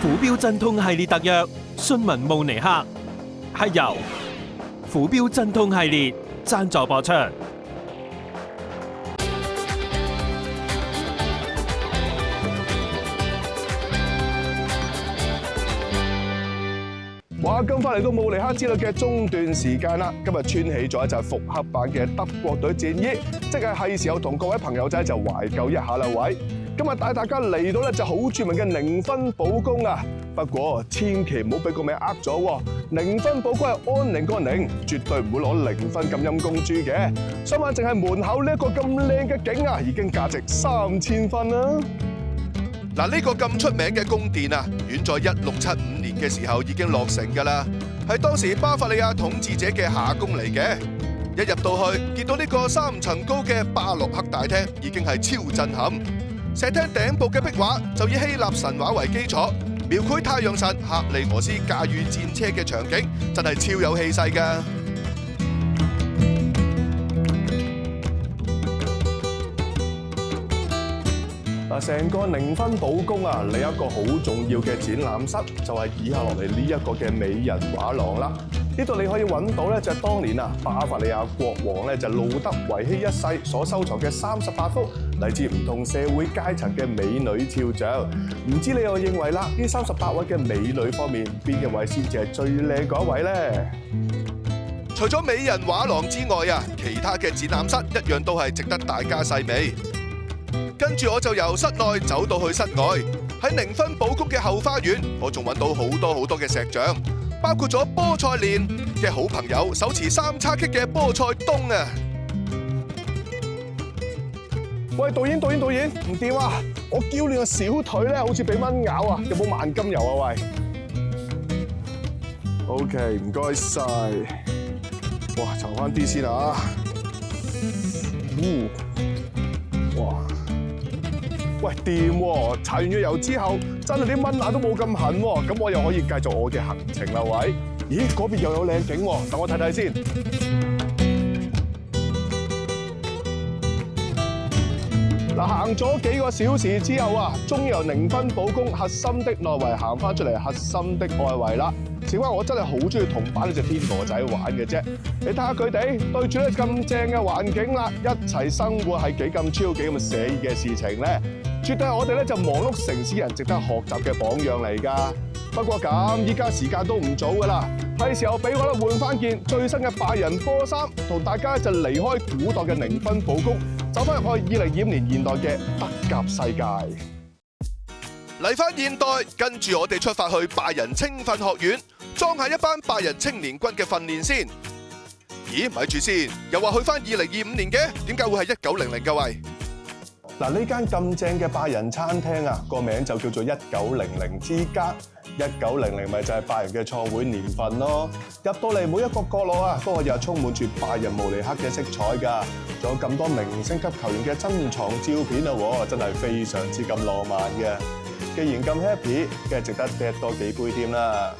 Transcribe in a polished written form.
虎標鎮痛系列特約詢問慕尼克，係由虎標鎮痛系列贊助播出。哇！咁快嚟到慕尼克之旅嘅中段時間啦，今日穿起咗就係復刻版嘅德國隊戰衣，即係時候同各位朋友仔就懷舊一下啦，喂！今日帶大家嚟到咧就好著名嘅寧芬堡宮啊，不過千祈唔好俾個名呃咗喎，寧芬堡宮係安寧個寧，絕對唔會攞0分咁陰公豬嘅。相反，淨係門口呢一個咁靚嘅景啊，已經價值3000分啦！嗱，呢個咁出名嘅宮殿啊，遠在1675年嘅時候已經落成㗎啦，係當時巴伐利亞統治者嘅夏宮嚟嘅。一入到去，見到呢個3層高嘅巴洛克大廳，已經係超震撼。石廳頂部嘅壁畫就以希臘神話為基礎，描繪太陽神赫利俄斯駕馭戰車嘅場景，真係超有氣勢㗎。成個寧芬堡宮啊，另一個好重要嘅展覽室就係以下落嚟呢一個嘅美人畫廊啦。呢度你可以揾到咧，就係當年啊巴伐利亞國王咧就路德維希一世所收藏嘅38幅嚟自唔同社會階層嘅美女肖像。唔知你又認為啦，呢38位嘅美女方面，邊一位先至係最靚嗰一位咧？除咗美人畫廊之外啊，其他嘅展覽室一樣都係值得大家細味。跟住我就由室內走到去室外，喺寧芬堡宮嘅後花園，我仲揾到好多嘅石像，包括咗菠菜蓮嘅好朋友，手持3叉戟嘅菠菜冬啊！喂，導演，唔掂啊！我嬌嫩嘅小腿咧，好似俾蚊咬啊！有冇萬金油啊？喂 ，OK， 唔該晒。哇，搽翻啲先啊！哇！喂，掂喎！搽完咗油之後，真係啲蚊牙都冇咁痕喎。咁我又可以繼續我嘅行程啦，喂！咦，嗰邊又有靚景喎，等我睇睇先。嗱，行咗幾個小時之後啊，終於由寧芬堡宮核心的內圍行翻出嚟核心的外圍啦。小話我真係好中意同班呢隻天鵝仔玩嘅啫。你睇下佢哋對住咧咁正嘅環境啦，一齊生活係幾咁超幾咁寫意嘅事情咧，絕對係我哋咧就忙碌城市人值得學習嘅榜樣嚟㗎。不過咁，依家時間都唔早㗎啦，係時候俾我咧換翻件最新嘅拜仁波衫，同大家就離開古代嘅寧芬堡宮，走翻入去2025年現代嘅德甲世界。嚟翻現代，跟住我哋出發去拜仁青訓學院，裝下一班拜仁青年軍嘅訓練先。咦，咪住先，又話去翻2025年嘅，點解會係1900㗎喂？嗱，呢間咁正嘅拜仁餐廳啊，個名就叫做1900之家。1900咪就係拜仁嘅創會年份咯。入到嚟每一個角落啊，都可以有充滿住拜仁慕尼克嘅色彩㗎。仲有咁多明星級球員嘅珍藏照片啊，真係非常之咁浪漫嘅。既然咁 happy，梗係值得 drink 多幾杯添啦。